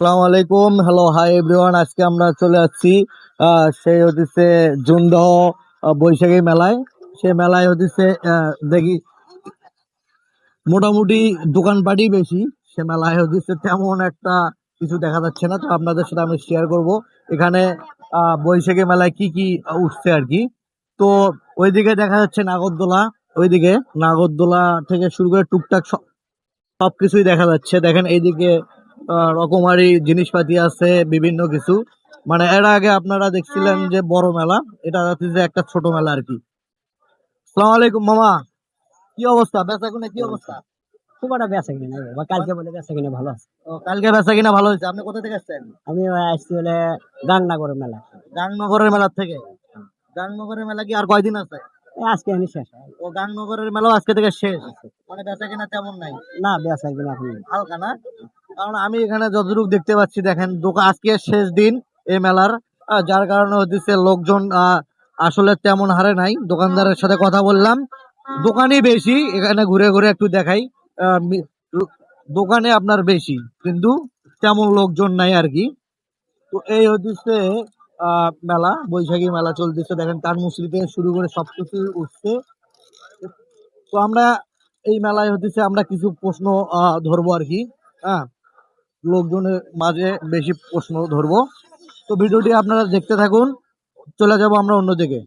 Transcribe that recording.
আসসালামু আলাইকুম, hello, hi everyone. আজকে আমরা চলে আসছি সেই হচ্ছে জুনদহ বৈশাখী মেলায়। সেই মেলায় হচ্ছে দেখি মোটামুটি দোকানপাটই বেশি। সে মেলায় হচ্ছে তেমন একটা কিছু দেখা যাচ্ছে না, তো আপনাদের সাথে আমি শেয়ার করব এখানে বৈশাখী মেলায় কি কি উঠছে আর কি। তো ওইদিকে দেখা যাচ্ছে নাগরদোলা, ওইদিকে নাগরদোলা থেকে শুরু করে টুকটাক সবকিছুই দেখা যাচ্ছে। দেখেন এইদিকে রকমারি জিনিসপাতি আছে বিভিন্ন কিছু। মানে এর আগে আপনারা দেখছিলেন যে বড় মেলা, এটা হচ্ছে যে একটা ছোট মেলা আর কি। সালাম আলাইকুম মামা, কি অবস্থা, বেচা কিনা কি অবস্থা? খুব একটা বেচা কিনা নেই বাবা, কালকে বলে বেচা কিনা ভালো আছে। ও, কালকে বেচা কিনা ভালো হয়েছে। আপনি কোথা থেকে আসছেন? আমি আসছি হলে গাংনাগরের মেলা। গাংনগরের মেলা থেকে। গাংনগরের মেলা কি আর কয়দিন আছে? আজকে আমি শেষ। ও, গাংনগরের মেলাও আজকে থেকে শেষ। মানে বেচা কিনা তেমন নাই, না বেচা কিনা এখন নেই। হালকা না? কারণ আমি এখানে যতটুকু দেখতে পাচ্ছি, দেখেন দোকান আজকে শেষ দিন এই মেলার। যার কারণে হচ্ছে লোকজন আসলে তেমন হারে নাই। দোকানদারের সাথে কথা বললাম, দোকানই বেশি। এখানে ঘুরে ঘুরে একটু দেখাই। আহ, মি- দোকানে আপনার বেশি, কিন্তু তেমন লোকজন নাই আর কি। তো এই হচ্ছে মেলা, বৈশাখী মেলা চলতেছে। দেখেন কানমুসরি থেকে শুরু করে সবকিছু উঠছে। তো আমরা এই মেলায় হচ্ছে আমরা কিছু প্রশ্ন ধরবো আর কি। হ্যাঁ, লোকজনের মাঝে বেশি প্রশ্ন ধরবো। তো ভিডিওটি আপনারা দেখতে থাকুন, চলে যাব আমরা অন্যদিকে।